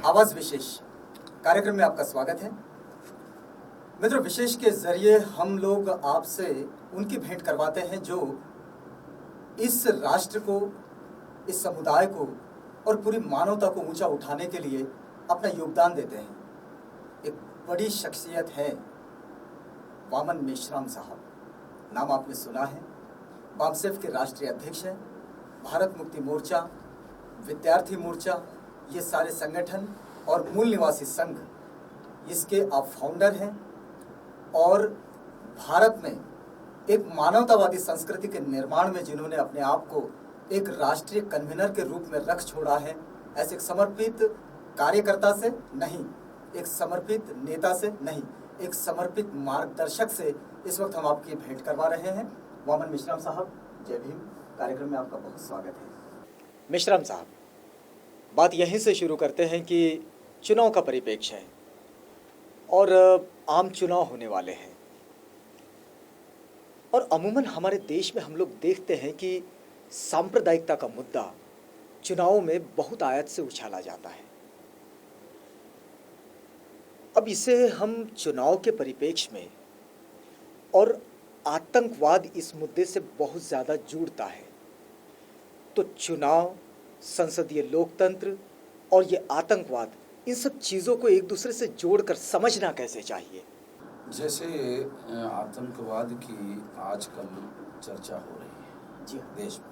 आवाज विशेष कार्यक्रम में आपका स्वागत है। मित्रों, विशेष के जरिए हम लोग आपसे उनकी भेंट करवाते हैं जो इस राष्ट्र को, इस समुदाय को और पूरी मानवता को ऊंचा उठाने के लिए अपना योगदान देते हैं। एक बड़ी शख्सियत है वामन मेश्राम साहब। नाम आपने सुना है। बामसेफ के राष्ट्रीय अध्यक्ष हैं। भारत मुक्ति मोर्चा, विद्यार्थी मोर्चा, ये सारे संगठन और मूल निवासी संघ, इसके आप फाउंडर हैं और भारत में एक मानवतावादी संस्कृति के निर्माण में जिन्होंने अपने आप को एक राष्ट्रीय कन्वीनर के रूप में रख छोड़ा है, ऐसे एक समर्पित कार्यकर्ता से नहीं, एक समर्पित नेता से नहीं, एक समर्पित मार्गदर्शक से इस वक्त हम आपकी भेंट करवा रहे हैं। वामन मेश्राम साहब, जय भीम। कार्यक्रम में आपका बहुत स्वागत है। मेश्राम साहब, बात यहीं से शुरू करते हैं कि चुनाव का परिप्रेक्ष्य है और आम चुनाव होने वाले हैं और अमूमन हमारे देश में हम लोग देखते हैं कि सांप्रदायिकता का मुद्दा चुनावों में बहुत आयत से उछाला जाता है। अब इसे हम चुनाव के परिप्रेक्ष्य में, और आतंकवाद इस मुद्दे से बहुत ज़्यादा जुड़ता है, तो चुनाव, संसदीय लोकतंत्र और ये आतंकवाद, इन सब चीज़ों को एक दूसरे से जोड़कर समझना कैसे चाहिए? जैसे आतंकवाद की आजकल चर्चा हो रही है जी देश में,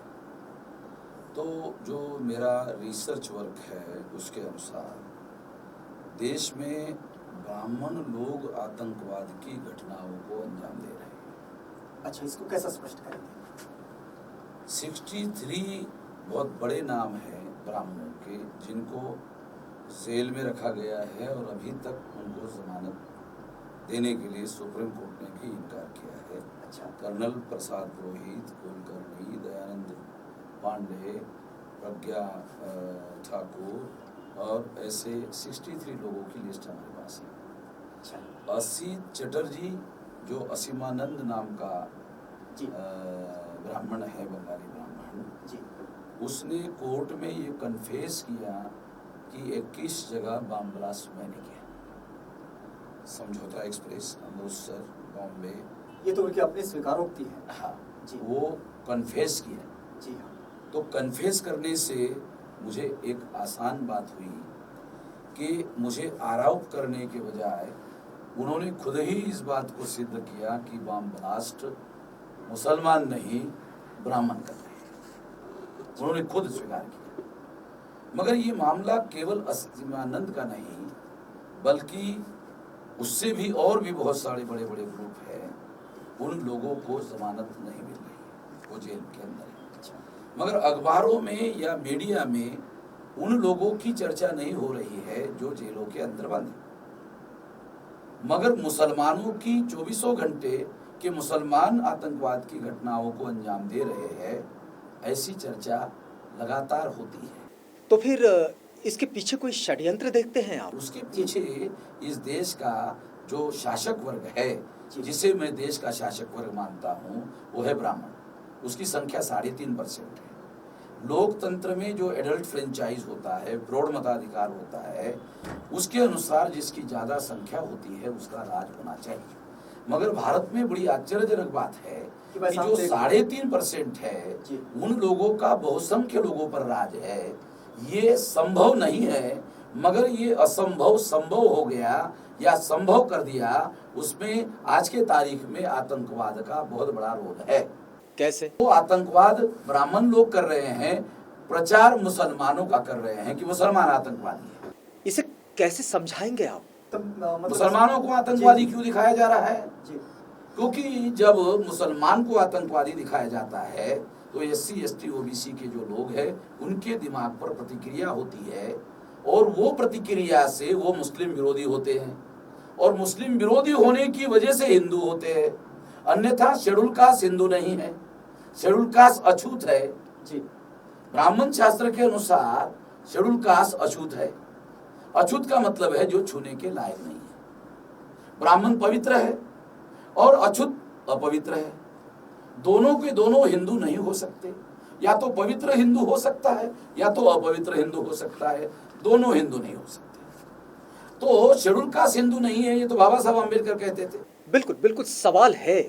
तो जो मेरा रिसर्च वर्क है उसके अनुसार देश में ब्राह्मण लोग आतंकवाद की घटनाओं को अंजाम दे रहे हैं। अच्छा, इसको कैसा स्पष्ट करेंगे? 63 बहुत बड़े नाम हैं ब्राह्मणों के जिनको जेल में रखा गया है और अभी तक उनको जमानत देने के लिए सुप्रीम कोर्ट ने भी इनकार किया है। अच्छा, कर्नल प्रसाद पुरोहित, कुलकर्णी, दयानंद पांडे, प्रज्ञा ठाकुर और ऐसे 63 लोगों की लिस्ट हमारे पास है। अच्छा, असी चटर्जी जो असीमानंद नाम का जी ब्राह्मण है, बंगाली ब्राह्मण जी, उसने कोर्ट में ये कन्फेस किया कि 21 जगह बम ब्लास्ट मैंने किया। समझौता एक्सप्रेस, अमृतसर, बॉम्बे, ये तो उनकी अपनी स्वीकारोक्ति है। हाँ जी, वो कन्फेस किया। जी हाँ, तो कन्फेस करने से मुझे एक आसान बात हुई कि मुझे आरोप करने के बजाय उन्होंने खुद ही इस बात को सिद्ध किया कि बम ब्लास्ट मुसलमान नहीं, ब्राह्मण कर रहे हैं। उन्होंने खुद स्वीकार किया। मगर ये मामला केवल असीमानंद का नहीं, बल्कि उससे भी और भी बहुत सारे बड़े बड़े ग्रुप हैं, उन लोगों को जमानत नहीं मिल रही है, वो जेल के अंदर है। मगर अखबारों में या मीडिया में उन लोगों की चर्चा नहीं हो रही है जो जेलों के अंदर बंद है। मगर मुसलमानों की 24 घंटे के मुसलमान आतंकवाद की घटनाओं को अंजाम दे रहे हैं, ऐसी चर्चा लगातार होती है। तो फिर इसके पीछे कोई षड्यंत्र देखते हैं आप? उसके पीछे इस देश का जो शासक वर्ग है, जिसे मैं देश का शासक वर्ग मानता हूँ, वो है ब्राह्मण। उसकी संख्या 3.5% है। लोकतंत्र में जो एडल्ट फ्रेंचाइज होता है, प्रौढ़ मताधिकार होता है, उसके अनुसार जिसकी ज्यादा संख्या होती है उसका राज होना चाहिए। मगर भारत में बड़ी आश्चर्यजनक बात है कि जो 3.5% है, उन लोगों का बहुसंख्य लोगों पर राज है। ये संभव नहीं है, मगर ये असंभव संभव हो गया या संभव कर दिया। उसमें आज के तारीख में आतंकवाद का बहुत बड़ा रोल है। कैसे? वो आतंकवाद ब्राह्मण लोग कर रहे हैं, प्रचार मुसलमानों का कर रहे हैं कि मुसलमान आतंकवादी है। इसे कैसे समझाएंगे आप? मुसलमानों को आतंकवादी क्यों दिखाया जा रहा है? क्योंकि जब मुसलमान को आतंकवादी दिखाया जाता है तो SC ST OBC के जो लोग हैं उनके दिमाग पर प्रतिक्रिया होती है और वो प्रतिक्रिया से वो मुस्लिम विरोधी होते हैं और मुस्लिम विरोधी होने की वजह से हिंदू होते हैं। अन्यथा शेड्यूल कास्ट हिंदू नहीं है, शेड्यूल कास्ट अछूत है। जी, ब्राह्मण शास्त्र के अनुसार शेड्यूल कास्ट अछूत है। अछूत का मतलब है जो छूने के लायक नहीं है। ब्राह्मण पवित्र है और अछूत अपवित्र है। दोनों के दोनों हिंदू नहीं हो सकते। या तो पवित्र हिंदू हो सकता है या तो अपवित्र हिंदू हो सकता है, दोनों हिंदू नहीं हो सकते। तो शेड्यूल कास्ट हिंदू नहीं है, ये तो बाबा साहब अम्बेडकर कहते थे। बिल्कुल बिल्कुल, सवाल है।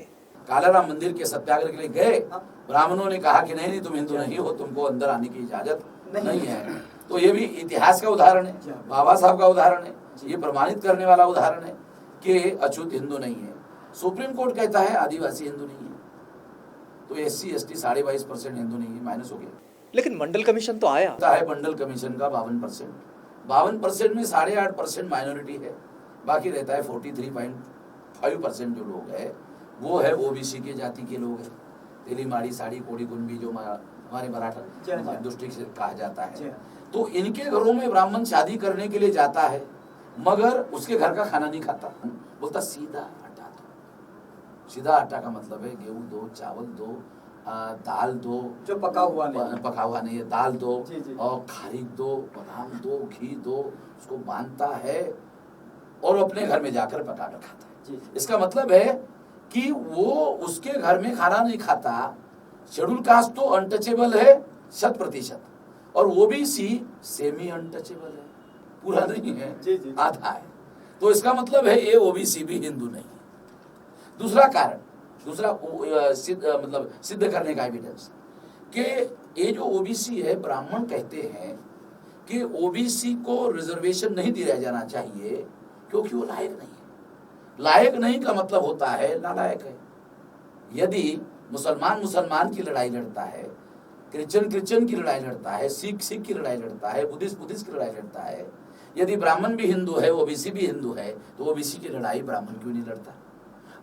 कालाराम मंदिर के सत्याग्रह के लिए गए, हाँ। ब्राह्मणों ने कहा कि नहीं नहीं, तुम हिंदू नहीं हो, तुमको अंदर आने की इजाजत नहीं है। तो ये भी इतिहास का उदाहरण है, बाबा साहब का उदाहरण है, ये प्रमाणित करने वाला उदाहरण है कि अछूत हिंदू नहीं है। सुप्रीम कोर्ट कहता है आदिवासी हिंदू नहीं है, तो SC ST 22.5% हिंदू नहीं है, माइनस हो गया। लेकिन मंडल कमीशन तो आया है मंडल कमीशन का 52% में 8.5% माइनॉरिटी है, बाकी रहता है 43.5% जो लोग है वो है OBC के जाति के लोग हैं, तेली माड़ी साड़ी कोड़ी कुंबी, जो हमारे मराठा डिस्ट्रिक्ट से कहा जाता है। तो इनके घरों में ब्राह्मण शादी करने के लिए जाता है, मगर उसके घर का खाना नहीं खाता, बोलता सीधा आटा दो। सीधा आटा का मतलब है गेहूं दो, चावल दो, दाल दो, जो पका हुआ नहीं है, दाल दो और खारीक दो, बादाम दो, घी दो, उसको बांधता है और अपने घर में जाकर पका कर खाता है। इसका मतलब है कि वो उसके घर में खाना नहीं खाता। शेड्यूल कास्ट तो अनटचेबल है 100%, और OBC सेमी अनटचेबल है, पूरा नहीं है, आधा है। तो इसका मतलब है ये OBC भी हिंदू नहीं है। दूसरा कारण, मतलब सिद्ध करने का एविडेंस कि ये जो OBC है, ब्राह्मण कहते हैं कि OBC को रिजर्वेशन नहीं दिया जाना चाहिए क्योंकि वो लायक नहीं है। लायक नहीं का मतलब होता है नालायक है। यदि मुसलमान की लड़ाई लड़ता है, क्रिश्चियन की लड़ाई लड़ता है, सिख की लड़ाई लड़ता है, बुद्धिस्ट की लड़ाई लड़ता है, यदि ब्राह्मण भी हिंदू है, OBC भी हिंदू है, तो OBC की लड़ाई ब्राह्मण क्यों नहीं लड़ता?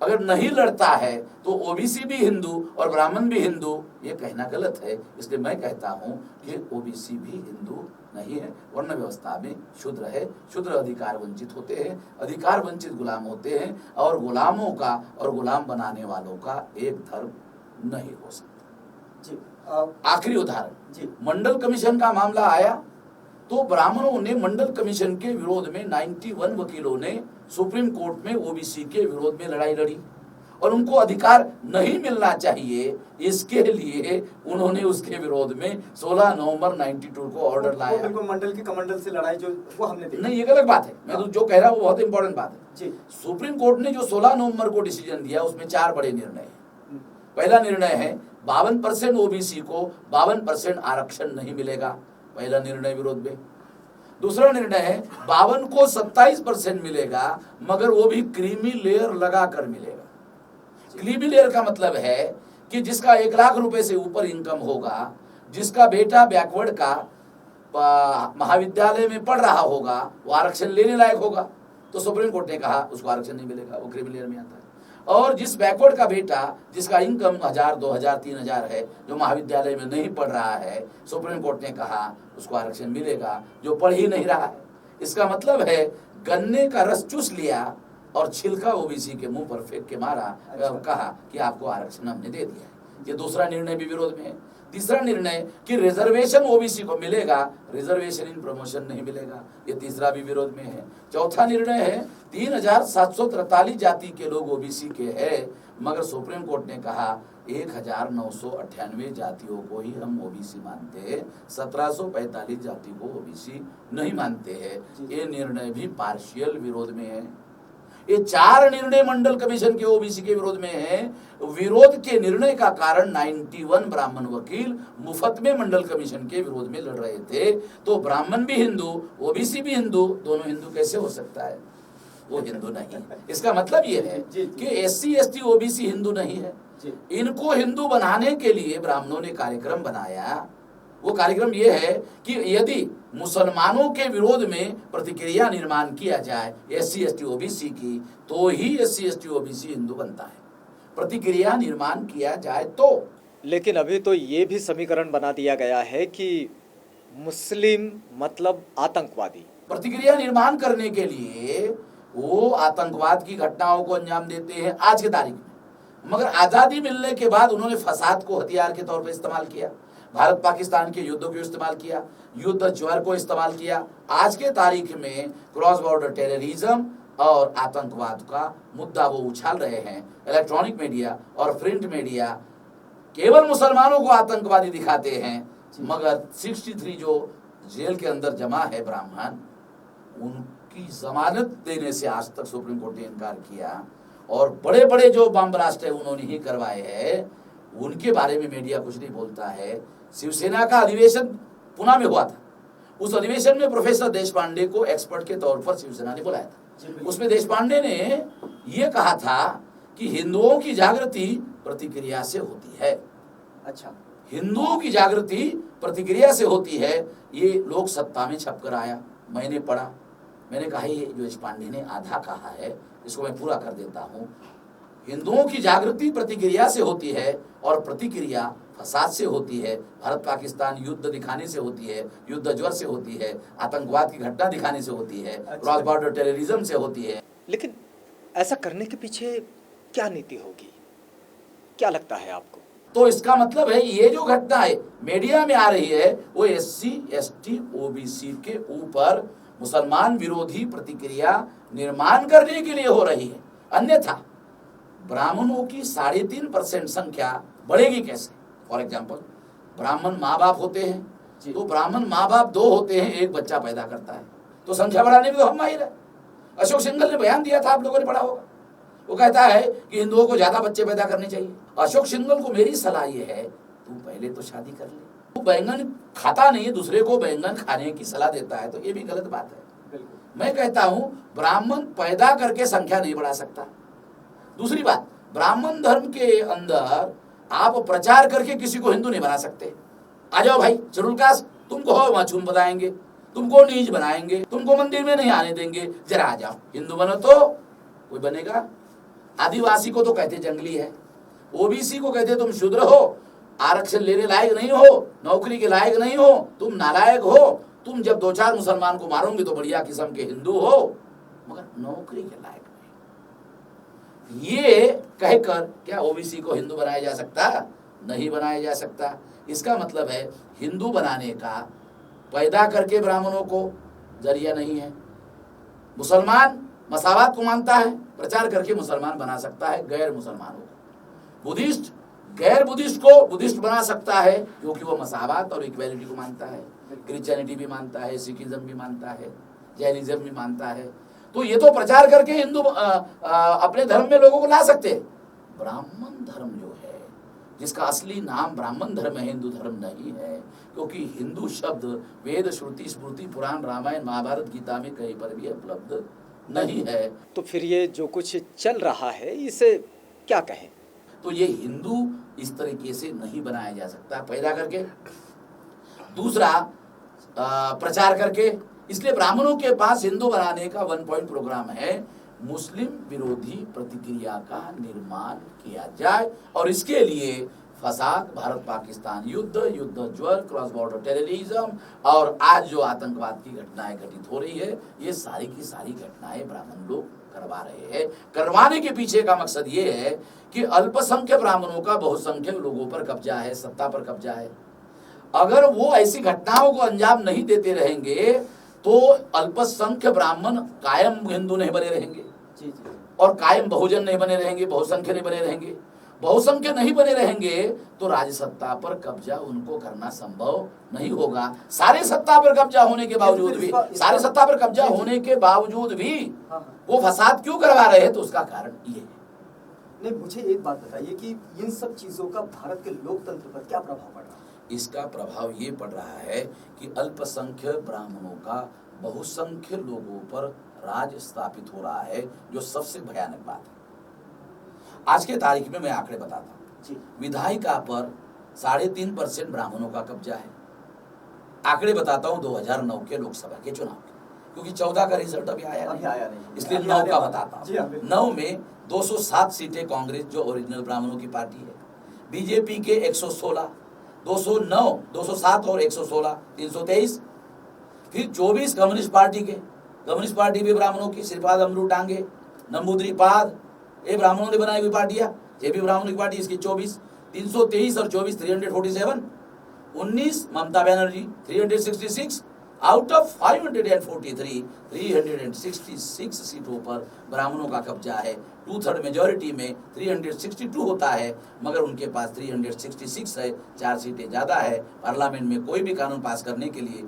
अगर नहीं लड़ता है तो OBC भी हिंदू और ब्राह्मण भी हिंदू, ये कहना गलत है। इसलिए मैं कहता हूं कि OBC भी हिंदू नहीं है। वर्ण व्यवस्था में शूद्र है, शूद्र अधिकार वंचित होते हैं, अधिकार वंचित गुलाम होते हैं, और गुलामों का और गुलाम बनाने वालों का एक धर्म नहीं हो सकता। आखिरी उदाहरण, मंडल कमीशन का मामला आया तो ब्राह्मणों ने मंडल कमीशन के विरोध में 91 वकीलों ने सुप्रीम कोर्ट में OBC के विरोध में लड़ाई लड़ी, और उनको अधिकार नहीं मिलना चाहिए, इसके लिए उन्होंने उसके विरोध में 16 नवंबर 92 को ऑर्डर लाया। बिल्कुल मंडल की कमंडल से लड़ाई जो वो हमने देखी नहीं, ये गलत बात है। मैं तो जो कह रहा हूँ वो बहुत इंपॉर्टेंट बात है। सुप्रीम कोर्ट ने जो 16 नवंबर को डिसीजन दिया, उसमें 4 बड़े निर्णय हैं। पहला निर्णय है 52% OBC को 52% आरक्षण नहीं मिलेगा, पहला निर्णय विरोध में। दूसरा निर्णय है 52 को 27% मिलेगा, मगर वो भी क्रीमी लेयर लगाकर मिलेगा। क्रीमी लेयर का मतलब है कि जिसका 1 लाख रुपए से ऊपर इनकम होगा, जिसका बेटा बैकवर्ड का महाविद्यालय में पढ़ रहा होगा, वो आरक्षण लेने लायक होगा। तो सुप्रीम कोर्ट ने कहा उसको आरक्षण नहीं मिलेगा, वो क्रीमी लेयर में आता है। और जिस बैकवर्ड का बेटा जिसका इनकम 1000, 2000, 3000 है, जो महाविद्यालय में नहीं पढ़ रहा है, सुप्रीम कोर्ट ने कहा उसको आरक्षण मिलेगा, जो पढ़ ही नहीं रहा है। इसका मतलब है गन्ने का रस चूस लिया और छिलका OBC के मुंह पर फेंक के मारा, कहा कि आपको आरक्षण हमने दे दिया है। ये दूसरा निर्णय भी विरोध में है। तीसरा निर्णय कि रिजर्वेशन OBC को मिलेगा, रिजर्वेशन इन प्रमोशन नहीं मिलेगा, ये तीसरा भी विरोध में है। चौथा निर्णय है 3743 जाति के लोग OBC के हैं, मगर सुप्रीम कोर्ट ने कहा 1998 जातियों को ही हम OBC मानते हैं, 1745 जाति को OBC नहीं मानते हैं। ये निर्णय भी पार्शियल विरोध में है। ये 4 निर्णय मंडल कमीशन के OBC के विरोध में है। विरोध के निर्णय का कारण 91 ब्राह्मण वकील मुफ्त में मंडल कमीशन के विरोध में लड़ रहे थे। तो ब्राह्मण भी हिंदू, OBC भी हिंदू, दोनों हिंदू कैसे हो सकता है? वो हिंदू नहीं। इसका मतलब ये है कि SC ST OBC हिंदू नहीं है। इनको हिंदू बनाने के लिए ब्राह्मणों ने कार्यक्रम बनाया। वो कार्यक्रम ये है कि यदि मुसलमानों के विरोध में प्रतिक्रिया निर्माण किया जाए SC ST OBC की, तो ही SC ST OBC हिंदू बनता है। प्रतिक्रिया निर्माण किया जाए तो। लेकिन अभी तो ये भी समीकरण बना दिया गया है कि मुस्लिम मतलब आतंकवादी। प्रतिक्रिया निर्माण करने के लिए वो आतंकवाद की घटनाओं को अंजाम देते हैं आज की तारीख में, मगर आज़ादी मिलने के बाद उन्होंने फसाद को हथियार के तौर पर इस्तेमाल किया, भारत पाकिस्तान के युद्धों को इस्तेमाल किया, युद्ध ज्वर को इस्तेमाल किया। आज के तारीख में क्रॉस बॉर्डर टेररिज्म और आतंकवाद का मुद्दा वो उछाल रहे हैं। इलेक्ट्रॉनिक मीडिया और प्रिंट मीडिया केवल मुसलमानों को आतंकवादी दिखाते हैं, मगर 63 जो जेल के अंदर जमा है ब्राह्मण, उनकी जमानत देने से आज तक सुप्रीम कोर्ट ने इनकार किया, और बड़े बड़े जो बम ब्लास्ट है उन्होंने ही करवाए हैं, उनके बारे में मीडिया कुछ नहीं बोलता है। शिवसेना का अधिवेशन पुणे में हुआ था, उस अधिवेशन में प्रोफेसर देशपांडे को एक्सपर्ट के तौर पर शिवसेना ने बुलाया था। उसमें देशपांडे ने ये कहा था कि हिंदुओं की जागृति प्रतिक्रिया से होती है। अच्छा, हिंदुओं की जागृति प्रतिक्रिया से होती है, ये लोक सत्ता में छपकर आया, मैंने पढ़ा। मैंने कहा ये जो देशपांडे ने आधा कहा है इसको मैं पूरा कर देता हूँ। हिंदुओं की जागृति प्रतिक्रिया से होती है, और प्रतिक्रिया फसाद से होती है, भारत पाकिस्तान युद्ध दिखाने से होती है, युद्ध ज्वर से होती है, आतंकवाद की घटना दिखाने से होती है, क्रॉस बॉर्डर टेररिज्म से होती है। लेकिन ऐसा करने के पीछे क्या नीति होगी, क्या लगता है आपको? तो इसका मतलब है ये जो घटना है मीडिया में आ रही है वो SC ST OBC के ऊपर मुसलमान विरोधी प्रतिक्रिया निर्माण करने के लिए हो रही है। अन्यथा ब्राह्मणों की 3.5% संख्या बढ़ेगी कैसे? फॉर एग्जाम्पल, ब्राह्मण माँ बाप होते हैं, तो ब्राह्मण माँ बाप 2 होते हैं, एक बच्चा पैदा करता है, तो संख्या बढ़ाने में तो हम माहिर है। अशोक सिंघल ने बयान दिया था, आप लोगों ने पढ़ा होगा, वो कहता है कि हिंदुओं को ज्यादा बच्चे पैदा करने चाहिए। अशोक सिंघल को मेरी सलाह ये है, तू पहले तो शादी कर ले। तू बैंगन खाता नहीं है, दूसरे को बैंगन खाने की सलाह देता है, तो ये भी गलत बात है। मैं कहता हूं ब्राह्मण पैदा करके संख्या नहीं बढ़ा सकता। दूसरी बात, ब्राह्मण धर्म के अंदर आप प्रचार करके किसी को हिंदू नहीं बना सकते। आ जाओ भाई शेड्यूल कास्ट, तुमको मासूम बताएंगे, तुमको नीच बनाएंगे, तुमको मंदिर में नहीं आने देंगे, जरा आ जाओ हिंदू बनो तो कोई बनेगा। आदिवासी को तो कहते जंगली है, OBC को कहते तुम शूद्र हो, आरक्षण लेने लायक नहीं हो, नौकरी के लायक नहीं हो, तुम नालायक हो, तुम जब 2-4 मुसलमान को मारोगे तो बढ़िया किस्म के हिंदू हो, मगर नौकरी के लायक नहीं। ये कहकर क्या OBC को हिंदू बनाया जा सकता? नहीं बनाया जा सकता। इसका मतलब है हिंदू बनाने का पैदा करके ब्राह्मणों को जरिया नहीं है। मुसलमान मसावात को मानता है, प्रचार करके मुसलमान बना सकता है गैर मुसलमानों को। बुद्धिस्ट गैर बुद्धिस्ट को बुद्धिस्ट बना सकता है, क्योंकि वो मसावात और इक्वालिटी को मानता है। क्रिश्चियनिटी भी मानता है, सिखिज्म भी मानता है, जैनिज्म भी मानता है। तो ये तो प्रचार करके हिंदू अपने धर्म में लोगों को ला सकते हैं। ब्राह्मण धर्म जो है, जिसका असली नाम ब्राह्मण धर्म है, हिंदू धर्म नहीं है, क्योंकि हिंदू शब्द वेद श्रुति स्मृति पुराण रामायण महाभारत गीता में कहीं पर भी उपलब्ध नहीं है। तो फिर ये जो कुछ चल रहा है इसे क्या कहें? तो ये हिंदू इस तरीके से नहीं बनाया जा सकता, पैदा करके। दूसरा, प्रचार करके। इसलिए ब्राह्मणों के पास हिंदू बनाने का 1 पॉइंट प्रोग्राम है, मुस्लिम विरोधी प्रतिक्रिया का निर्माण किया जाए, और इसके लिए फसाद, भारत पाकिस्तान युद्ध, युद्ध ज्वर, क्रॉस बॉर्डर टेररिज्म, और आज जो आतंकवाद की घटनाएं घटित हो रही है, ये सारी की सारी घटनाएं ब्राह्मण लोग करवा रहे हैं। करवाने के पीछे का मकसद ये है कि अल्पसंख्यक ब्राह्मणों का बहुसंख्यक लोगों पर कब्जा है, सत्ता पर कब्जा है। अगर वो ऐसी घटनाओं को अंजाम नहीं देते रहेंगे तो अल्पसंख्यक ब्राह्मण कायम हिंदू नहीं बने रहेंगे, और कायम बहुजन नहीं बने रहेंगे, बहुसंख्य नहीं बने रहेंगे। बहुसंख्य नहीं बने रहेंगे तो राजसत्ता पर कब्जा उनको करना संभव नहीं होगा। सारे सत्ता पर कब्जा होने के बावजूद भी, सारे सत्ता पर कब्जा होने के बावजूद भी वो फसाद क्यों करवा रहे हैं? तो उसका कारण ये है। नहीं, मुझे एक बात बताइए कि इन सब चीजों का भारत के लोकतंत्र पर क्या प्रभाव पड़ रहा है? इसका प्रभाव ये पड़ रहा है कि अल्पसंख्यक ब्राह्मणों का बहुसंख्य लोगों पर राज स्थापित हो रहा है, जो सबसे भयानक बात है। आज के तारीख में मैं आंकड़े बताता हूँ। विधायिका पर 3.5% ब्राह्मणों का कब्जा है। आंकड़े बताता हूँ 2009 के लोकसभा के चुनाव के, क्योंकि 14 का रिजल्ट अभी आया नहीं, इसलिए 9 का बताता हूँ। 9 में 207 सीटें कांग्रेस, जो ओरिजिनल ब्राह्मणों की पार्टी है, बीजेपी के 116, 209, 207 और 116, 323। फिर 24 कम्युनिस्ट पार्टी के, कम्युनिस्ट पार्टी भी ब्राह्मणों की, श्रीपाद अमरू टांगे, नंबूद्रीपाद, ये ब्राह्मणों ने बनाई हुई पार्टियां, ये भी ब्राह्मणों की पार्टी, इसकी 24, 323 और 24 347। 19 ममता बनर्जी 366, आउट ऑफ 543 366 सीटों पर ब्राह्मणों का कब्जा है। 2/3 मेजोरिटी में 362 होता है, मगर उनके पास 366 है, 4 सीटें ज्यादा है। पार्लियामेंट में कोई भी कानून पास करने के लिए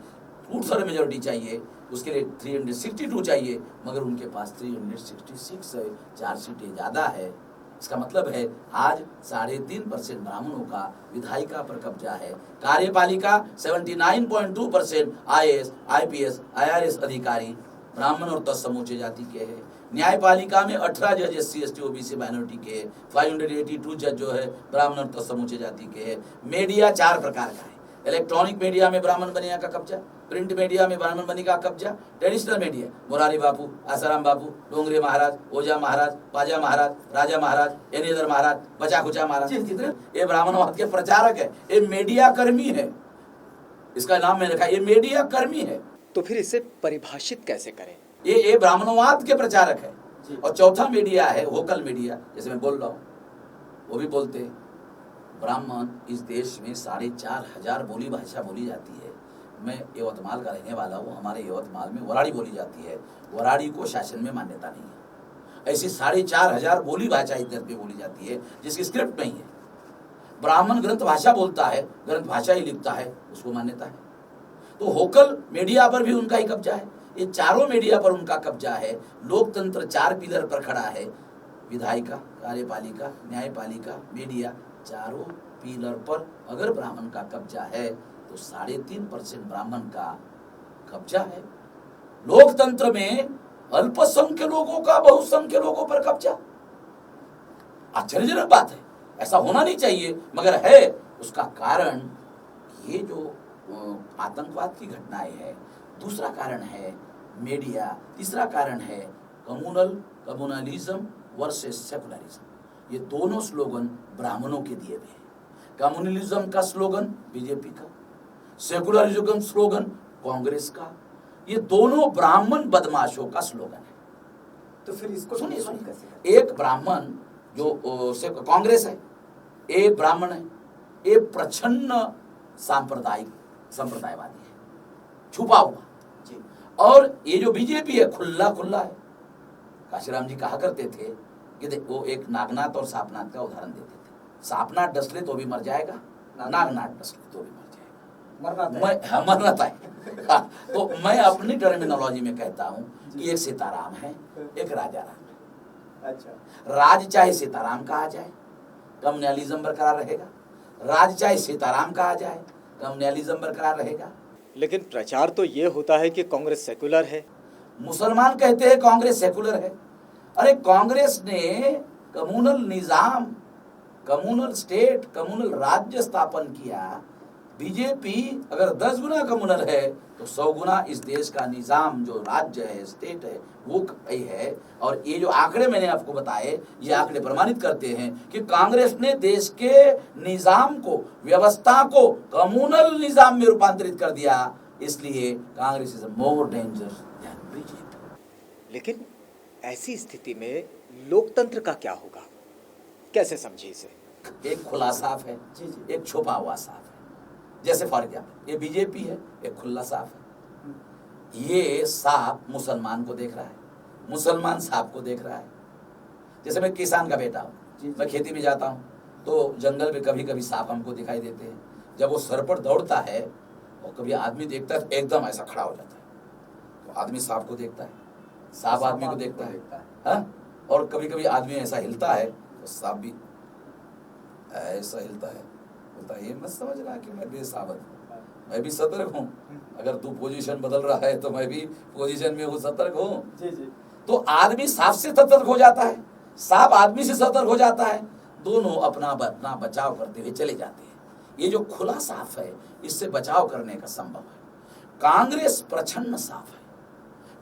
2/3 मेजोरिटी चाहिए, उसके लिए 362 चाहिए, मगर उनके पास 366 है, 4 सीटें ज़्यादा है। इसका मतलब है आज 3.5% ब्राह्मणों का विधायिका पर कब्जा है। कार्यपालिका 79.2% IAS, IPS, IRS अधिकारी ब्राह्मण और तत्समूचे जाति के हैं। न्यायपालिका में 18 जज SC ST OBC माइनॉरिटी के हैं। 582 जज जो है ब्राह्मण और तत्समूचे जाति के हैं। मीडिया 4 प्रकार का है। इलेक्ट्रॉनिक मीडिया में ब्राह्मण बनिया का कब्जा, प्रिंट मीडिया में ब्राह्मण बनी का कब्जा, ट्रेडिशनल मीडिया मोरारी बापू, आसाराम बापू, डोंगरे महाराज, ओझा महाराज, पाजा महाराज, राजा महाराज, एनीदर महाराज, बचा खुचा महाराज, ये ब्राह्मणवाद के प्रचारक है। ये मीडिया कर्मी है, इसका नाम मैंने रखा, ये मीडिया कर्मी है। तो फिर इसे परिभाषित कैसे करें? ये ब्राह्मणवाद के प्रचारक है। और चौथा मीडिया है वोकल मीडिया, जैसे मैं बोल रहा हूँ, वो भी बोलते हैं। ब्राह्मण इस देश में 4,500 बोली भाषा बोली जाती है। मैं यवतमाल का रहने वाला हूँ। हमारे यवतमाल में वराड़ी बोली जाती है। वराड़ी को शासन में मान्यता नहीं है। ऐसी 4,500 बोली भाषा इधर पे बोली जाती है जिसकी स्क्रिप्ट नहीं है। ब्राह्मण ग्रंथ भाषा बोलता है, ग्रंथ भाषा ही लिखता है, उसको मान्यता है। तो होकल मीडिया पर भी उनका ही कब्जा है। ये चारों मीडिया पर उनका कब्जा है। लोकतंत्र 4 पिलर पर खड़ा है। विधायिका, कार्यपालिका, न्यायपालिका, मीडिया, चारों पिलर पर अगर ब्राह्मण का कब्जा है तो 3.5% ब्राह्मण का कब्जा है। लोकतंत्र में अल्पसंख्यक लोगों का बहुसंख्यक लोगों पर कब्जा। आश्चर्यजनक बात है, ऐसा होना नहीं चाहिए, मगर है। उसका कारण ये जो आतंकवाद की घटनाएं है, दूसरा कारण है मीडिया, तीसरा कारण है कम्युनलिज्म वर्सेस सेकुलरिज्म। ये दोनों स्लोगन ब्राह्मणों के दिए हुए हैं। कम्युनलिज्म का स्लोगन बीजेपी का, सेकुलरिज्म स्लोगन कांग्रेस का। ये दोनों ब्राह्मण बदमाशों का स्लोगन है। तो फिर इसको सुनिए, एक ब्राह्मण जो कांग्रेस है, एक ब्राह्मण है, एक प्रच्छन्न सांप्रदायिक संप्रदायवादी है, छुपा हुआ जी। और ये जो बीजेपी है खुला खुला है। काशीराम जी कहा करते थे कि वो एक नागनाथ और सापनाथ का उदाहरण देते थे। सापनाथ डसले तो भी मर जाएगा, नागनाथ डसले तो भी मर जाएगा, मरना है। तो मैं अपनी टर्मिनोलॉजी में कहता हूँ कि एक सीताराम है, एक राजा राम है। अच्छा, राज चाहे सीताराम कहा जाए, कम्युनलिज्म बरकरार रहेगा। राज चाहे सीताराम कहा जाए, कम्युनलिज्म बरकरार रहेगा। लेकिन प्रचार तो ये होता है कि कांग्रेस सेकुलर है। मुसलमान कहते हैं कांग्रेस सेकुलर है। अरे कांग्रेस ने कम्युनल निजाम, कम्युनल स्टेट, कम्युनल राज्य स्थापन किया। बीजेपी अगर 10 गुना कम्युनल है तो 100 गुना इस देश का निजाम जो राज्य है, स्टेट है, वो है। और ये जो आंकड़े मैंने आपको बताए, ये आंकड़े प्रमाणित करते हैं कि कांग्रेस ने देश के निजाम को, व्यवस्था को कम्युनल निजाम में रूपांतरित कर दिया। इसलिए Congress is more dangerous than BJP. लेकिन ऐसी स्थिति में लोकतंत्र का क्या होगा, कैसे समझे इसे? एक खुला साफ है, एक छुपा हुआ साफ है। जैसे फॉर एग्जाम्पल ये बीजेपी है, एक खुला साफ है। ये सांप मुसलमान को देख रहा है, मुसलमान सांप को देख रहा है। जैसे मैं किसान का बेटा हूँ, मैं खेती में जाता हूँ तो जंगल में कभी कभी सांप हमको दिखाई देते हैं। जब वो सर पर दौड़ता है और कभी आदमी देखता है तो एकदम ऐसा खड़ा हो जाता है। तो आदमी सांप को देखता है, सांप आदमी को देखता है, हाँ? और कभी कभी आदमी ऐसा हिलता है तो सांप भी ऐसा हिलता है। बोलता है ये मत समझना कि मैं बेसावध हूँ, मैं भी सतर्क हूँ। अगर तू पोजीशन बदल रहा है तो मैं भी पोजीशन में हूँ, सतर्क हूँ। तो आदमी सांप से सतर्क हो जाता है, सांप आदमी से सतर्क हो जाता है। दोनों अपना बचाव करते हुए चले जाते हैं। ये जो खुला सांप है, इससे बचाव करने का संभव है। कांग्रेस प्रच्छन्न सांप है,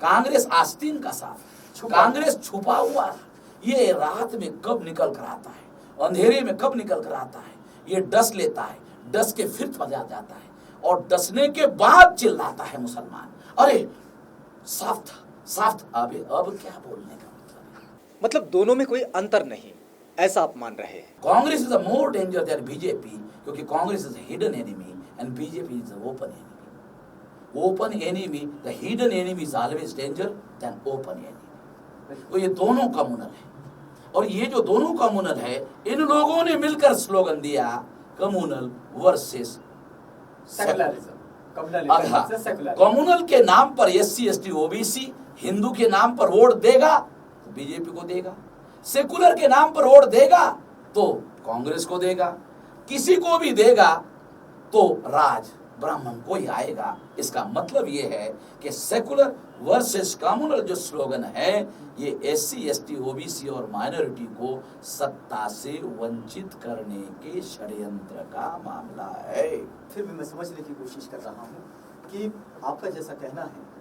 कांग्रेस आस्तीन का सांप है, कांग्रेस छुपा हुआ है। ये रात में कब निकल कर आता है, अंधेरे में कब निकल कर आता है, ये डस लेता है, डस के फिर फजा जाता है और डसने के बाद चिल्लाता है मुसलमान, अरे साफ था, साफ था। अब क्या बोलने का मतलब दोनों में कोई अंतर नहीं, ऐसा आप मान रहे हैं? Congress is a more danger than BJP, क्योंकि Congress is a hidden enemy and BJP is a open enemy. Open enemy, the hidden enemy is always danger than open enemy. तो ये दोनों कम्युनल है। और ये जो दोनों कम्युनल है, इन लोगों ने मिलकर स्लोगन दिया communal versus secularism. Secular. Communal के नाम पर SC ST OBC हिंदू के नाम पर वोट देगा तो बीजेपी को देगा, सेकुलर के नाम पर वोट देगा तो कांग्रेस को देगा, किसी को भी देगा तो राज ब्राह्मण को ही आएगा। इसका मतलब ये है कि सेकुलर वर्सेस कम्युनल जो स्लोगन है ये SC ST OBC और माइनॉरिटी को सत्ता से वंचित करने के षड्यंत्र का मामला है। फिर भी मैं समझने की कोशिश कर रहा हूँ कि आपका जैसा कहना है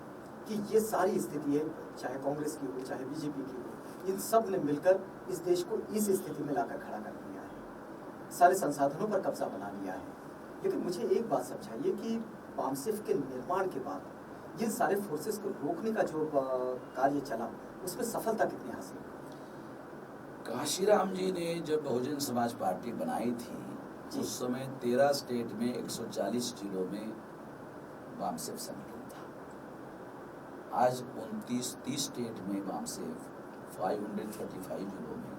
कि ये सारी स्थिति है, चाहे कांग्रेस की हो चाहे बीजेपी की हो, इन सब ने मिलकर इस देश को इस स्थिति में लाकर खड़ा कर दिया है, सारे संसाधनों पर कब्जा बना लिया है। लेकिन मुझे एक बात समझाइए कि बामसेफ के निर्माण के बाद ये सारे फोर्सेस को रोकने का जो कार्य चला उसमें सफलता कितनी हासिल? काशीराम जी ने जब बहुजन समाज पार्टी बनाई थी उस समय 13 स्टेट में 140 जिलों में बामसेफ संगठन था। आज 29-30 स्टेट में बामसेफ 535 जिलों में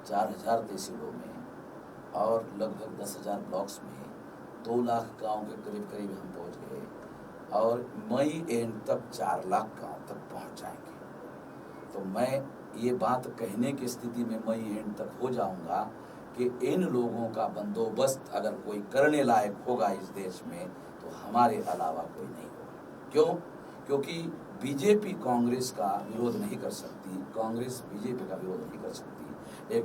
4000 तहसीलों में और लगभग 10,000 ब्लॉक्स में 2 लाख गांव के करीब करीब हम पहुंच गए और मई एंड तक 4 लाख गांव तक पहुंच जाएंगे। तो मैं ये बात कहने की स्थिति में मई एंड तक हो जाऊंगा कि इन लोगों का बंदोबस्त अगर कोई करने लायक होगा इस देश में तो हमारे अलावा कोई नहीं होगा। क्यों? क्योंकि बीजेपी कांग्रेस का विरोध नहीं कर सकती, कांग्रेस बीजेपी का विरोध नहीं कर सकती। एक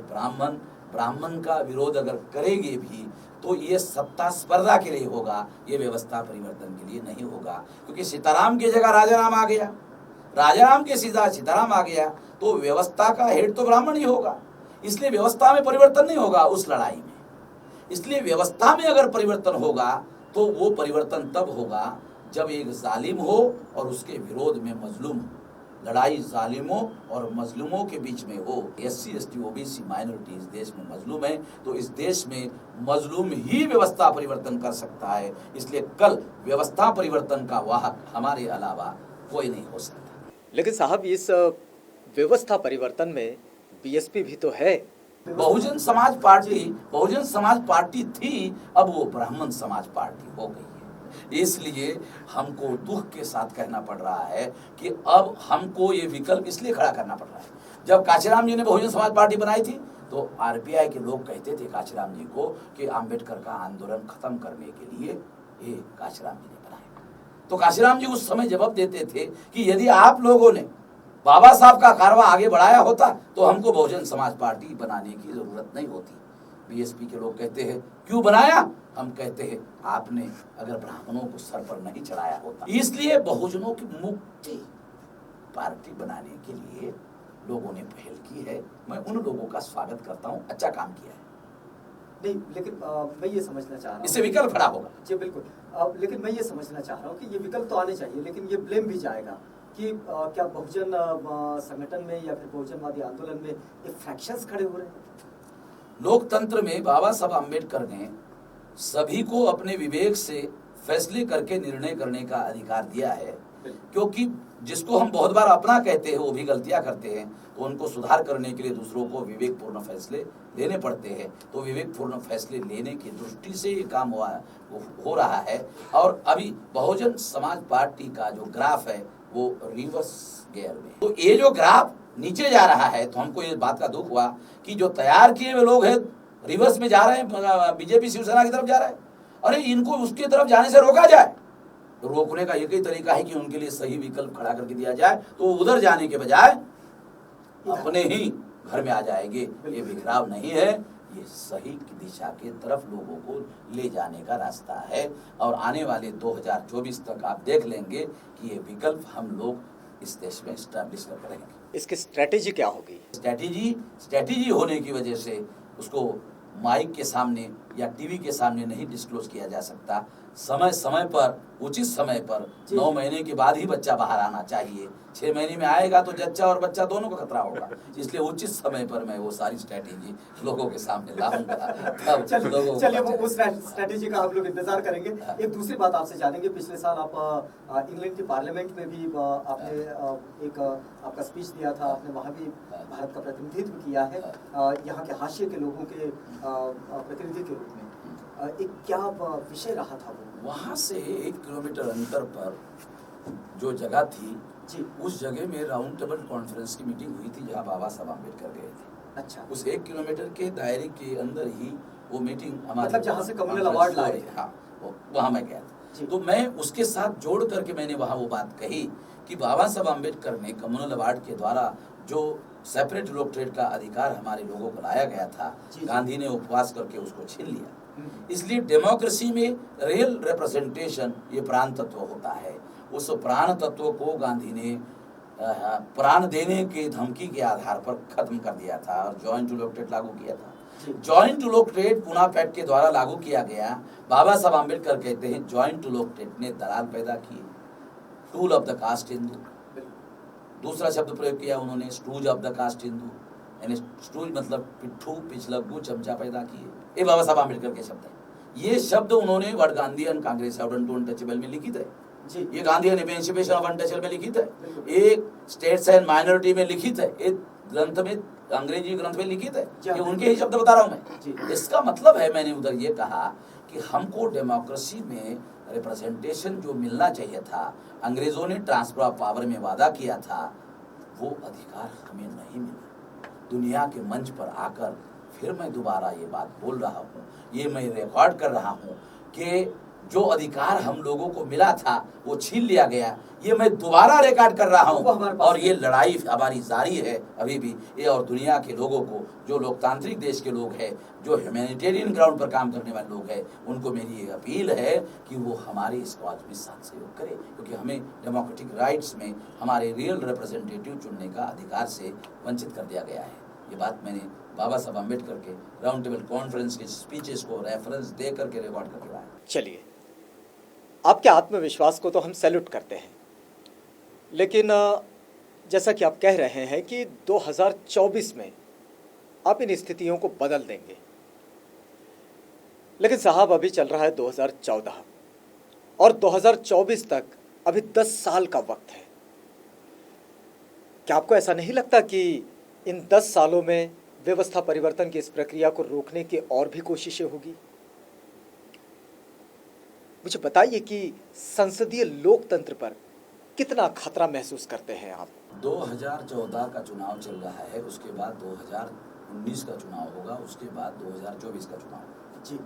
ब्राह्मण का विरोध अगर करेंगे भी तो ये सत्ता स्पर्धा के लिए होगा, ये व्यवस्था परिवर्तन के लिए नहीं होगा। क्योंकि सीताराम की जगह राजाराम आ गया, राजाराम के सीधा सीताराम आ गया तो व्यवस्था का हेड तो ब्राह्मण ही होगा। इसलिए व्यवस्था में परिवर्तन नहीं होगा उस लड़ाई में। इसलिए व्यवस्था में अगर परिवर्तन होगा तो वो परिवर्तन तब होगा जब एक जालिम हो और उसके विरोध में मजलूम हो। लड़ाई जालिमों और मजलूमों के बीच में हो। SC ST OBC माइनॉरिटी इस देश में मजलूम है तो इस देश में मजलूम ही व्यवस्था परिवर्तन कर सकता है। इसलिए कल व्यवस्था परिवर्तन का वाहक हमारे अलावा कोई नहीं हो सकता। लेकिन साहब इस व्यवस्था परिवर्तन में BSP भी तो है। बहुजन समाज पार्टी थी, अब वो ब्राह्मण समाज पार्टी हो गई है। इसलिए हमको दुख के साथ कहना पड़ रहा है कि अब हमको ये विकल्प इसलिए खड़ा करना पड़ रहा है। जब काशीराम जी ने बहुजन समाज पार्टी बनाई थी तो RPI के लोग कहते थे काशीराम जी को कि अंबेडकर का आंदोलन खत्म करने के लिए ये काशीराम जी ने बनाया। तो काशीराम जी उस समय जवाब देते थे कि यदि आप लोगों ने बाबा साहब का कारवां आगे बढ़ाया होता तो हमको बहुजन समाज पार्टी बनाने की जरूरत नहीं होती। BSP के लोग कहते हैं क्यों बनाया? हम कहते हैं आपने अगर ब्राह्मणों को सर पर नहीं चढ़ाया होता। इसलिए बहुजनों की मुक्ति पार्टी बनाने के लिए लोगों ने पहल की है। मैं उन लोगों का स्वागत करता हूँ, अच्छा काम किया है। नहीं, लेकिन मैं ये समझना चाह रहा हूँ इससे विकल्प खड़ा होगा। जी बिल्कुल। लेकिन मैं ये समझना चाह रहा हूँ कि ये विकल्प तो आने चाहिए, लेकिन ये ब्लेम भी जाएगा कि क्या बहुजन संगठन में या फिर बहुजनवादी आंदोलन में ये फ्रैक्शंस खड़े हो रहे हैं? लोकतंत्र में बाबा साहब अम्बेडकर ने सभी को अपने विवेक से फैसले करके निर्णय करने का अधिकार दिया है। क्योंकि जिसको हम बहुत बार अपना कहते हैं वो भी गलतियां करते हैं तो उनको सुधार करने के लिए दूसरों को विवेकपूर्ण फैसले लेने पड़ते हैं। तो विवेकपूर्ण फैसले लेने की दृष्टि से ये काम हो रहा है। और अभी बहुजन समाज पार्टी का जो ग्राफ है वो रिवर्स गियर में, तो ये जो ग्राफ नीचे जा रहा है तो हमको ये बात का दुख हुआ कि जो तैयार किए हुए लोग हैं रिवर्स में जा रहे हैं, बीजेपी शिवसेना की तरफ जा रहा है। अरे इनको उसकी तरफ जाने से रोका जाए। तो रोकने का एक ही तरीका है कि उनके लिए सही विकल्प खड़ा करके दिया जाए तो उधर जाने के बजाय अपने ही घर में आ जाएंगे। ये बिखराव नहीं है, ये सही दिशा के तरफ लोगों को ले जाने का रास्ता है। और आने वाले 2024 तक आप देख लेंगे कि ये विकल्प हम लोग इस देश में स्टैब्लिश कर करेंगे। इसकी स्ट्रेटेजी क्या होगी? स्ट्रेटेजी होने की वजह से उसको माइक के सामने या टीवी के सामने नहीं डिस्क्लोज किया जा सकता। समय समय पर, उचित समय पर 9 महीने के बाद ही बच्चा बाहर आना चाहिए। 6 महीने में आएगा तो जच्चा और बच्चा दोनों को खतरा होगा। इसलिए उचित समय पर मैं वो सारी स्ट्रेटेजी लोगों के सामने लाऊंगा। चलिए वो स्ट्रेटेजी का हम लोग इंतजार करेंगे। एक दूसरी बात आपसे जानेंगे, पिछले साल आप इंग्लैंड की पार्लियामेंट में भी आपने एक आपका स्पीच दिया था, आपने वहाँ भी भारत का प्रतिनिधित्व किया है यहाँ के हाशिए के लोगों के प्रतिनिधि के रूप में। एक क्या विषय रहा था वो? वहाँ से 1 किलोमीटर अंतर पर जो जगह थी जी। उस जगह में राउंड टेबल कॉन्फ्रेंस की मीटिंग हुई थी जहाँ बाबा साहब अम्बेडकर गए थे। अच्छा। उस 1 किलोमीटर के दायरे के अंदर ही वो मीटिंग हमारे मतलब जहाँ से कम्युनल अवार्ड लाए थे। हाँ, वहाँ मैं गया था। तो मैं उसके साथ जोड़ करके मैंने वहाँ वो बात कही कि बाबा साहब अम्बेडकर ने कम्युनल अवार्ड के द्वारा जो सेपरेट इलेक्टोरेट का अधिकार हमारे लोगों को लाया गया था, गांधी ने उपवास करके उसको छीन लिया। इसलिए डेमोक्रेसी में रियल रिप्रेजेंटेशन ये प्राण तत्व होता है। उस प्राण तत्व को गांधी ने प्राण देने के धमकी के आधार पर खत्म कर दिया था और जॉइंट इलेक्टोरेट लागू किया था। जॉइंट इलेक्टोरेट पुणे पैक्ट के द्वारा लागू किया गया। बाबा साहब अम्बेडकर कहते हैं जॉइंट इलेक्टोरेट ने दलाल पैदा किए, tool of the caste Hindu. दूसरा शब्द प्रयोग किया उन्होंने, stooge of the caste Hindu, यानी स्टूज मतलब पिट्ठू, पिछलग्गू, चमचा पैदा किए। ये बाबा साहब अम्बेडकर के शब्द हैं। ये शब्द उन्होंने वर्ड गांधीयन कांग्रेस अनटचेबल में लिखित है। ये गांधीयन इमेंसिपेशन ऑफ अनटचेबल में लिखित है, एक स्टेट्स एंड माइनॉरिटी में लिखित है, एक ग्रंथ में, अंग्रेजी ग्रंथ में लिखित है। ये उनके ही शब्द बता रहा हूं मैं। इसका मतलब है, मैंने उधर ये कहा कि हमको डेमोक्रेसी में रिप्रेजेंटेशन जो मिलना चाहिए था, अंग्रेजों ने ट्रांसफर ऑफ पावर में वादा किया था, वो अधिकार हमें नहीं मिला। दुनिया के मंच पर आकर फिर मैं दोबारा ये बात बोल रहा हूँ, ये मैं रिकॉर्ड कर रहा हूँ कि जो अधिकार हम लोगों को मिला था वो छीन लिया गया। ये मैं दोबारा रिकॉर्ड कर रहा हूँ और ये लड़ाई हमारी जारी है अभी भी। ये और दुनिया के लोगों को, जो लोकतांत्रिक देश के लोग हैं, जो ह्यूमैनिटेरियन ग्राउंड पर काम करने वाले लोग हैं, उनको मेरी ये अपील है कि वो हमारे इस कॉज में साथ सहयोग करें, क्योंकि हमें डेमोक्रेटिक राइट्स में हमारे रियल रिप्रेजेंटेटिव चुनने का अधिकार से वंचित कर दिया गया है। ये बात मैंने बाबा साहब अम्बेडकर के राउंड टेबल कॉन्फ्रेंस के स्पीचेस को रेफरेंस दे करके रिकॉर्ड कर रहा है। चलिए, आपके आत्मविश्वास को तो हम सैल्यूट करते हैं, लेकिन जैसा कि आप कह रहे हैं कि 2024 में आप इन स्थितियों को बदल देंगे, लेकिन साहब अभी चल रहा है 2014 और 2024 तक अभी 10 साल का वक्त है। क्या आपको ऐसा नहीं लगता कि इन 10 सालों में व्यवस्था परिवर्तन की इस प्रक्रिया को रोकने की और भी कोशिशें होगी? मुझे बताइए कि संसदीय लोकतंत्र पर कितना खतरा महसूस करते हैं आप? 2014 का चुनाव चल रहा है, उसके बाद 2019 का चुनाव होगा, उसके बाद 2024 का चुनाव होगा। जी।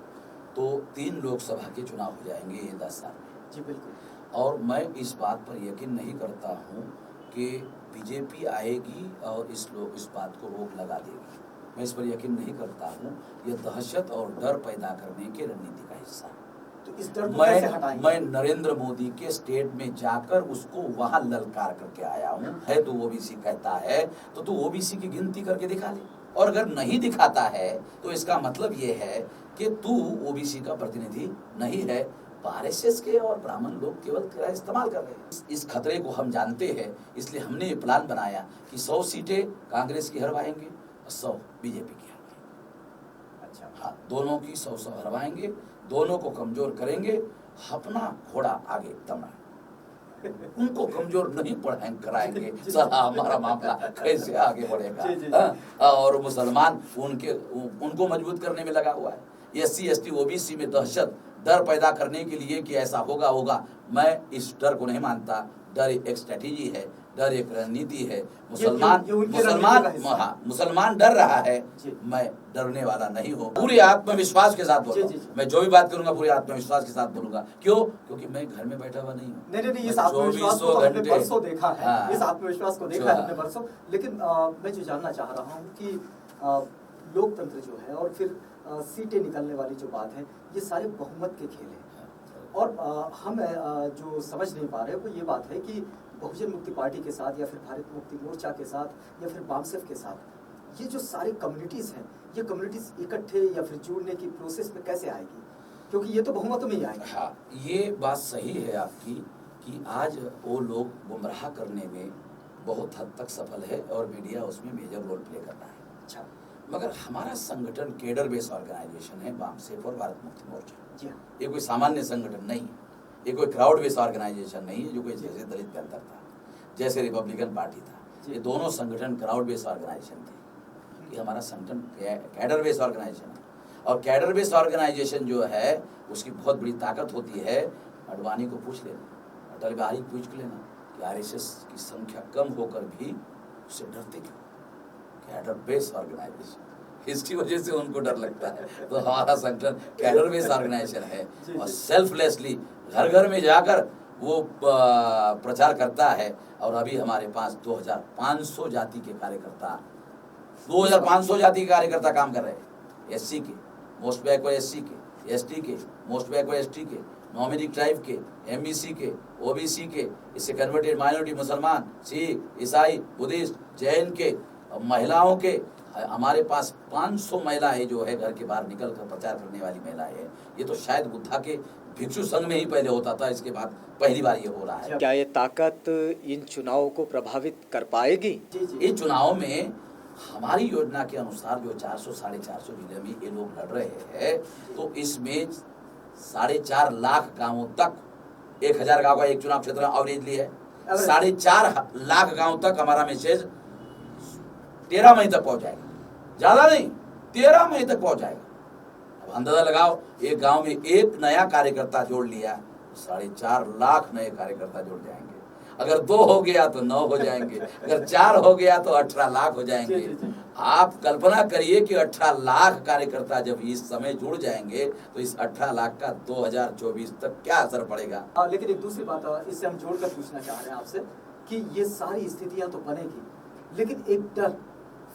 तो 3 लोकसभा के चुनाव हो जाएंगे ये 10 साल में। जी बिल्कुल। और मैं इस बात पर यकीन नहीं करता हूँ कि बीजेपी आएगी और इस बात को रोक लगा देगी। मैं इस पर यकीन नहीं करता हूँ। यह दहशत और डर पैदा करने के रणनीति का हिस्सा है। तो इस डर को कैसे हटाएंगे? मैं नरेंद्र मोदी के स्टेट में जाकर उसको वहां ललकार करके आया हूँ। है तो ओबीसी कहता है तो तू ओबीसी की गिनती करके दिखा ले, और अगर नहीं दिखाता है तो इसका मतलब ये है कि तू ओबीसी का प्रतिनिधि नहीं है। आरएसएस के और ब्राह्मण लोग केवल तेरा इस्तेमाल कर रहे हैं। इस खतरे को हम जानते हैं, इसलिए हमने ये प्लान बनाया कि 100 सीटें कांग्रेस की हरवाएंगे और 100 बीजेपी की हरवाएंगे। अच्छा। हाँ, दोनों की 100 हरवाएंगे, दोनों को कमजोर करेंगे, अपना घोड़ा आगे दमड़ा, उनको कमजोर नहीं कराएंगे। साला हमारा मामला कैसे आगे बढ़ेगा? और मुसलमान उनको मजबूत करने में लगा हुआ है। एससी एसटी ओबीसी में दहशत, डर पैदा करने के लिए कि ऐसा होगा। मैं इस डर को नहीं मानता। डर एक स्ट्रेटेजी है, डर एक रणनीति है। मुसलमान डर रहा है, मैं डरने वाला नहीं हूँ। पूरे आत्मविश्वास के साथ बोलूंगा। मैं जो भी बात करूंगा पूरे आत्मविश्वास के साथ बोलूंगा। क्यों? क्योंकि मैं घर में बैठा हुआ नहीं हूँ। नहीं, इस आत्मविश्वास को हमने बरसों देखा है। इस आत्मविश्वास को देखा है हमने बरसों। लेकिन मैं जो जानना चाह रहा हूँ कि लोकतंत्र जो है और फिर सीटें निकलने वाली जो बात है, ये सारे बहुमत के खेल हैं। और हम जो समझ नहीं पा रहे वो ये बात है कि बहुजन मुक्ति पार्टी के साथ या फिर भारत मुक्ति मोर्चा के साथ या फिर बामसेफ के साथ ये जो सारी कम्युनिटीज़ हैं, ये कम्युनिटीज़ इकट्ठे या फिर जुड़ने की प्रोसेस में कैसे आएगी? क्योंकि ये तो बहुमत में ही आएगी। हाँ, ये बात सही है आपकी कि आज वो लोग गुमराह करने में बहुत हद तक सफल है और मीडिया उसमें मेजर रोल प्ले कर रहा है। अच्छा, मगर हमारा संगठन केडर बेस ऑर्गेनाइजेशन है, बामसेफ और भारत मुक्ति मोर्चा। जी हाँ। ये कोई सामान्य संगठन नहीं है, ये कोई क्राउड बेस ऑर्गेनाइजेशन नहीं है जो कोई जैसे दलित पैंथर था, जैसे रिपब्लिकन पार्टी था। ये दोनों संगठन क्राउड बेस ऑर्गेनाइजेशन थे। ये हमारा संगठन कैडर बेस ऑर्गेनाइजेशन है। और कैडर बेस्ड ऑर्गेनाइजेशन जो है उसकी बहुत बड़ी ताकत होती है। अडवाणी को पूछ लेना, अटल बिहारी को पूछ लेना कि आरएसएस की संख्या कम होकर भी उससे डरते क्यों? कैडर बेस्ड ऑर्गेनाइजेशन, इसकी वजह से उनको डर लगता है। तो हमारा संगठन कैडर बेस्ड ऑर्गेनाइजेशन है और सेल्फलेसली घर घर में जाकर वो प्रचार करता है। और अभी हमारे पास 2500 जाति के कार्यकर्ता 2500 जाति के कार्यकर्ता काम कर रहे हैं। एससी के, मोस्ट बैकवर्ड एससी के, एसटी के, मोस्ट बैकवर्ड एसटी के, नॉमिनी ट्राइब के, एमबीसी के, ओबीसी के, इससे कन्वर्टेड माइनॉरिटी, मुसलमान, सिख, ईसाई, बुद्धिस्ट, जैन के, महिलाओं के। हमारे पास 500 महिलाएं जो है घर के बाहर निकल कर प्रचार करने वाली महिलाएं हैं। ये तो शायद बुद्धा के भिक्षु संघ में ही पहले होता था, इसके बाद पहली बार ये हो रहा है। क्या ये ताकत इन चुनावों को प्रभावित कर पाएगी? इस चुनाव में हमारी योजना के अनुसार जो 400-450 जिले में ये लोग लड़ रहे हैं, तो इसमें 4.5 लाख गांवों तक, 1000 गांव का एक चुनाव क्षेत्र एवरेज है, 4.5 लाख गांव तक हमारा मैसेज 13 मई तक पहुंच जाएगा। ज्यादा नहीं, 13 मई तक पहुंच जाएगा। अब अंदाजा लगाओ, एक गांव में एक नया कार्यकर्ता जोड़ लिया, 4.5 लाख नए कार्यकर्ता जुड़ जाएंगे। अगर 2 हो गया तो 9 हो जाएंगे, अगर 4 हो गया तो 18 लाख हो जाएंगे। आप कल्पना करिए कि 18 लाख कार्यकर्ता जब इस समय जुड़ जाएंगे तो इस 18 लाख का 2024 तक क्या असर पड़ेगा। लेकिन एक दूसरी बात इससे हम जोड़कर पूछना चाह रहे हैं आपसे कि ये सारी स्थितियां तो बनेगी, लेकिन एक डर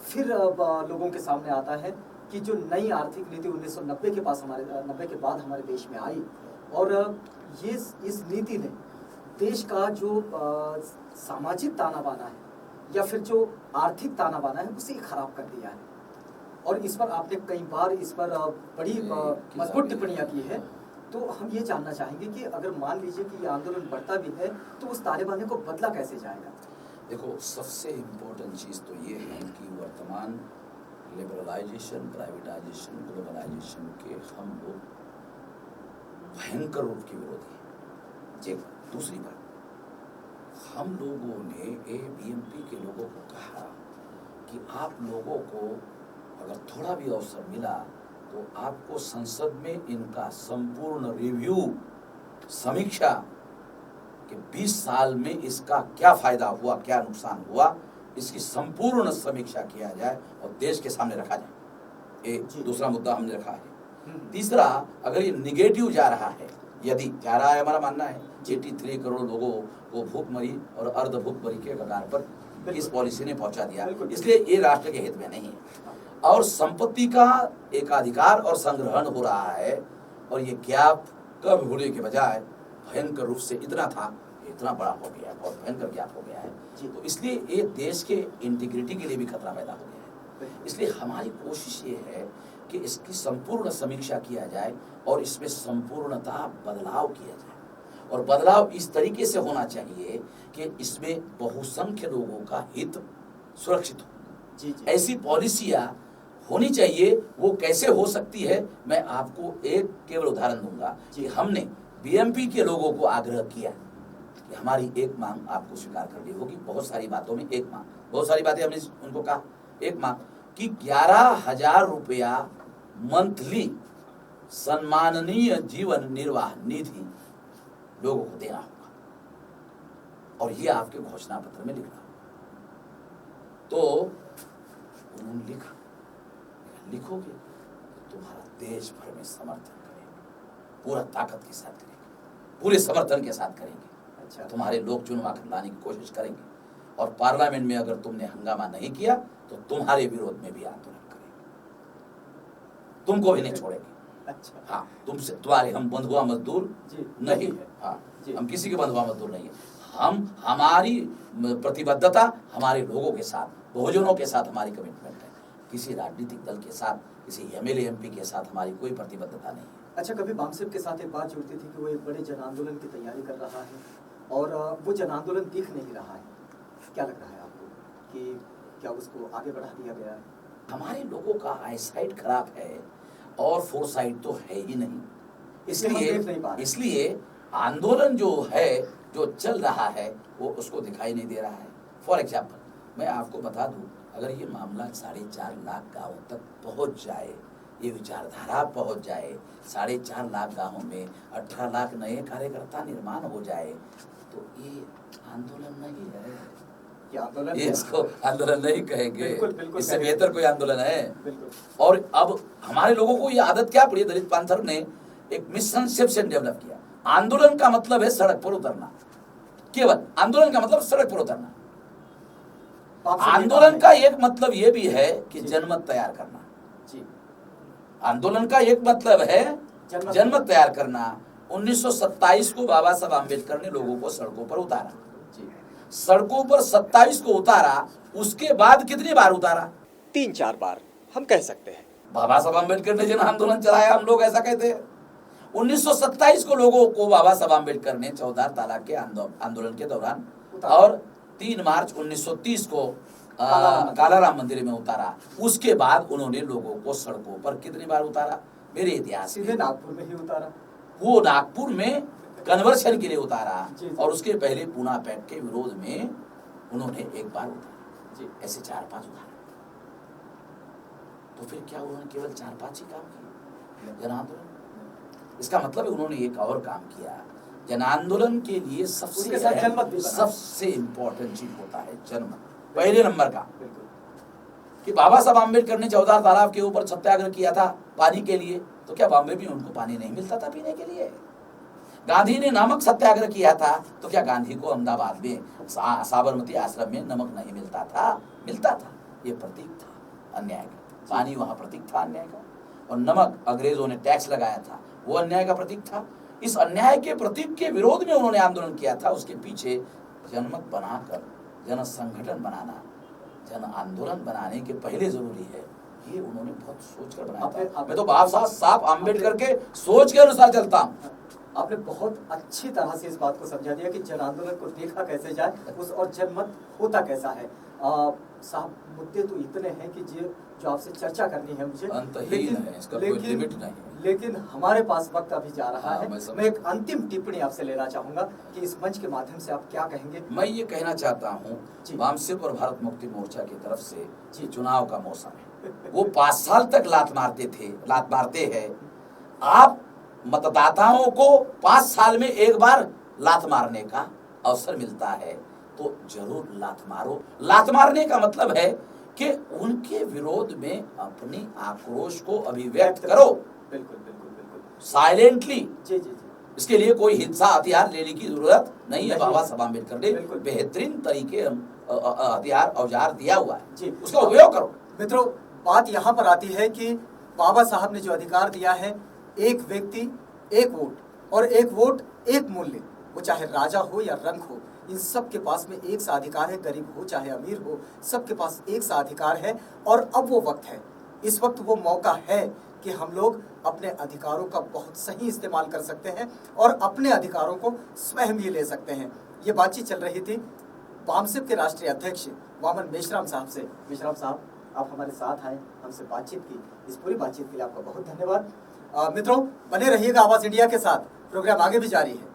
फिर लोगों के सामने आता है कि जो नई आर्थिक नीति 1990 के पास 90 के बाद हमारे देश में आई, और ये इस नीति ने देश का जो सामाजिक ताना बाना है या फिर जो आर्थिक ताना बाना है उसे खराब कर दिया है। और इस पर आपने कई बार इस पर बड़ी मजबूत टिप्पणियां की है। तो हम ये जानना चाहेंगे कि अगर मान लीजिए कि ये आंदोलन बढ़ता भी है तो उस ताने बाने को बदला कैसे जाएगा? देखो, सबसे इम्पोर्टेंट चीज़ तो ये है कि वर्तमान लिबरलाइजेशन, प्राइवेटाइजेशन, ग्लोबलाइजेशन के हम लोग भयंकर रूप के विरोधी हैं। एक दूसरी बात, हम लोगों ने बीएमपी के लोगों को कहा कि आप लोगों को अगर थोड़ा भी अवसर मिला तो आपको संसद में इनका संपूर्ण रिव्यू, समीक्षा कि 20 साल में इसका क्या फायदा हुआ, क्या नुकसान हुआ, इसकी संपूर्ण समीक्षा किया जाए और देश के सामने रखा जाए। एक दूसरा मुद्दा हमने रखा है। तीसरा, अगर ये निगेटिव जा रहा है, यदि जा रहा है, हमारा मानना है 83 करोड़ लोगों को भूखमरी और अर्ध भूखमरी के कगार पर इस पॉलिसी ने पहुंचा दिया, इसलिए ये राष्ट्र के हित में नहीं है। और संपत्ति का एकाधिकार और संग्रहण हो रहा है, और ये गैप कब होने के बजाय भयंकर रूप से इतना था, इतना बड़ा हो गया, बहुत भयंकर गैप हो गया है। तो इसलिए ये देश के इंटीग्रिटी के लिए भी खतरा पैदा हो गया है। इसलिए हमारी कोशिश ये है कि इसकी संपूर्ण समीक्षा किया जाए और इसमें संपूर्णतः बदलाव किया जाए। और बदलाव इस तरीके से होना चाहिए कि इसमें बहुसंख्य लोगों का हित सुरक्षित हो। ऐसी पॉलिसियां होनी चाहिए। वो कैसे हो सकती है, मैं आपको एक केवल उदाहरण दूंगा कि हमने बीएमपी के लोगों को आग्रह किया कि हमारी एक मांग आपको स्वीकार करनी होगी। बहुत सारी बातों में एक मांग, बहुत सारी बातें हमने उनको कहा। एक मांग कि 11,000 रुपया मंथली सम्माननीय जीवन निर्वाह निधि लोगों को देना होगा, और ये आपके घोषणा पत्र में लिखना होगा। तो उन्होंने लिखा, लिखोगे तो तुम्हारा देश भर में समर्थन करेंगे, पूरा ताकत के साथ करेंगे, पूरे समर्थन के साथ करेंगे। अच्छा, तुम्हारे लोग चुनाव लाने की कोशिश करेंगे, और पार्लियामेंट में अगर तुमने हंगामा नहीं किया तो तुम्हारे विरोध में भी आंदोलन करेंगे, तुमको भी नहीं छोड़ेंगे। अच्छा, हाँ, तुमसे तुम्हारे हम बंधुआ मजदूर नहीं है। हाँ, हम किसी के बंधुआ मजदूर नहीं है। हम, हमारी प्रतिबद्धता हमारे लोगों के साथ, बहुजनों के साथ हमारी कमिटमेंट है। किसी राजनीतिक दल के साथ, किसी एमएलए एमपी के साथ हमारी कोई प्रतिबद्धता नहीं है। अच्छा, कभी बामसेफ के साथ एक बात जुड़ती थी कि वो एक बड़े जन आंदोलन की तैयारी कर रहा है और वो जन आंदोलन दिख नहीं रहा है। क्या लग रहा है आपको कि क्या उसको आगे बढ़ा दिया गया है? हमारे लोगों का आईसाइट खराब है और फोरसाइट तो है ही नहीं, इसलिए आंदोलन जो है, जो चल रहा है, वो उसको दिखाई नहीं दे रहा है। फॉर एग्जाम्पल मैं आपको बता दूं, अगर ये मामला 4.5 लाख गाँवों तक पहुंच जाए ये विचारधारा पहुंच जाए, 4.5 लाख गांवों में 18 लाख नए कार्यकर्ता निर्माण हो जाए, तो ये आंदोलन नहीं है। ये आंदोलन ये इसको आंदोलन नहीं कहेंगे। बिल्कुल, बिल्कुल इससे बेहतर कोई आंदोलन है। बिल्कुल। और अब हमारे लोगों को ये आदत क्या पड़ी, दलित पैंथर ने एक मिसकंसेप्शन डेवलप किया। आंदोलन का मतलब है सड़क पर उतरना, केवल आंदोलन का मतलब सड़क पर उतरना। आंदोलन का एक मतलब ये भी है कि जनमत तैयार करना। जी। आंदोलन का एक मतलब है जनमत तैयार करना। 1927 को बाबा साहब आम्बेडकर ने लोगों को सड़कों पर उतारा। सड़कों पर 27 को उतारा, उसके बाद कितनी बार उतारा? 3-4 बार हम कह सकते हैं। बाबा साहब आम्बेडकर ने जन आंदोलन चलाया, हम लोग ऐसा कहते हैं। 1927 को लोगों को बाबा साहब आम्बेडकर ने 14 तालाब के आंदोलन के दौरान और 3 मार्च 1930 को कालाराम मंदिर में उतारा। उसके बाद उन्होंने लोगों को सड़कों पर कितनी बार उतारा? मेरे इतिहास सीधे नागपुर में ही उतारा। वो नागपुर में कन्वर्शन के लिए उतारा, जी। और उसके पहले पूना पैक्ट के विरोध में उन्होंने एक बार उतारा। जी। ऐसे 4-5 उतारा। तो फिर क्या उन्होंने केवल 4-5 ही काम किए जन आंदोलन? इसका मतलब है उन्होंने एक और काम किया। जन आंदोलन के लिए सबसे इम्पोर्टेंट चीज होता है जनमत, पहले नंबर का। कि बाबा साहब आम्बेडकर ने 14 तालाब के ऊपर सत्याग्रह किया था पानी के लिए, तो क्या बॉम्बे में उनको पानी नहीं मिलता था पीने के लिए? गांधी ने नमक सत्याग्रह किया था, तो क्या गांधी को अहमदाबाद में साबरमती आश्रम में नमक नहीं मिलता था? मिलता था। ये प्रतीक था अन्याय का। पानी वहां प्रतीक था अन्याय का, और नमक अंग्रेजों ने टैक्स लगाया था, वो अन्याय का प्रतीक था। इस अन्याय के प्रतीक के विरोध में उन्होंने आंदोलन किया था। उसके पीछे जनमत बनाकर जन संगठन बनाना, जन आंदोलन बनाने के पहले जरूरी है। ये उन्होंने बहुत सोचकर बनाया था। मैं तो बाबा साहब आम्बेडकर के सोच के अनुसार चलता हूँ। आपने बहुत अच्छी तरह से इस बात को समझा दिया कि जन आंदोलन को देखा कैसे जाए, उस और जनमत होता कैसा है। साहब, मुद्दे तो इतने हैं कि जो आपसे चर्चा करनी है मुझे, लेकिन हमारे पास वक्त अभी जा रहा है। मैं एक अंतिम टिप्पणी आपसे लेना चाहूंगा कि इस मंच के माध्यम से आप क्या कहेंगे? मैं ये कहना चाहता हूँ, वामसिप और भारत मुक्ति मोर्चा की तरफ से चुनाव का मौसम है, वो 5 साल तक लात मारते हैं। आप मतदाताओं को 5 साल में एक बार लात मारने का अवसर मिलता है, तो जरूर लात मारो। लात मारने का मतलब है कि उनके विरोध में अपनी आक्रोश को अभिव्यक्त करो। बिल्कुल बिल्कुल बिल्कुल, साइलेंटली। जी जी जी। इसके लिए कोई हिंसा हथियार लेने की जरूरत नहीं है। बाबा साहब आम्बेडकर ने बेहतरीन तरीके हथियार औजार दिया हुआ है जी, उसका उपयोग करो। मित्रों, बात यहाँ पर आती है कि बाबा साहब ने जो अधिकार दिया है, एक व्यक्ति एक वोट, और एक वोट एक मूल्य, वो चाहे राजा हो या रंक हो, इन सब के पास में एक सा अधिकार है। गरीब हो चाहे अमीर हो, सबके पास एक सा अधिकार है। और अब वो वक्त है, इस वक्त वो मौका है कि हम लोग अपने अधिकारों का बहुत सही इस्तेमाल कर सकते हैं और अपने अधिकारों को स्वयं ही ले सकते हैं। ये बातचीत चल रही थी वामसिप के राष्ट्रीय अध्यक्ष वामन मेश्राम साहब से। मेश्राम साहब, आप हमारे साथ आए, हमसे बातचीत की, इस पूरी बातचीत के लिए आपका बहुत धन्यवाद। मित्रों, बने रहिएगा आवाज इंडिया के साथ, प्रोग्राम आगे भी जारी है।